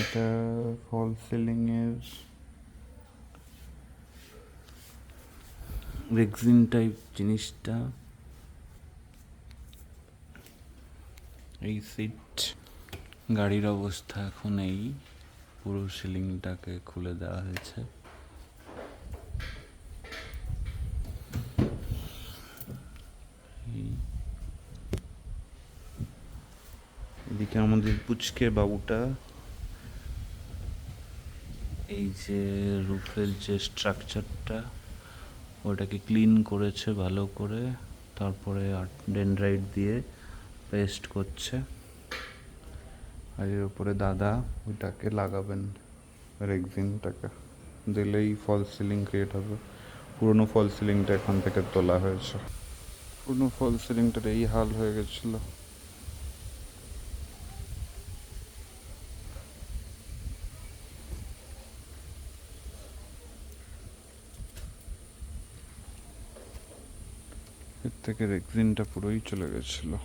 এটা ফল সিলিং এর rexine type জিনিসটা। এই সিট গাড়ির অবস্থা এখন এই পুরো সিলিংটাকে খুলে দেওয়া হয়েছে। এদিকে আমাদের পুচকে বাবুটা এই যে রুফের যে স্ট্রাকচারটা ওটাকে ক্লিন করেছে ভালো করে, তারপরে ডেনড্রাইট দিয়ে পেস্ট করছে। আর এর উপরে দাদা ওইটাকে লাগাবেন, রেক্সিনটাকে দিলেই ফল সিলিং ক্রিয়েট হবে। পুরনো ফল সিলিংটা এখান থেকে তোলা হয়েছে। পুরনো ফল সিলিংটার এই হাল হয়ে গেছিল। এর থেকে রেক্সিনটা পুরোই চলে গেছিলো।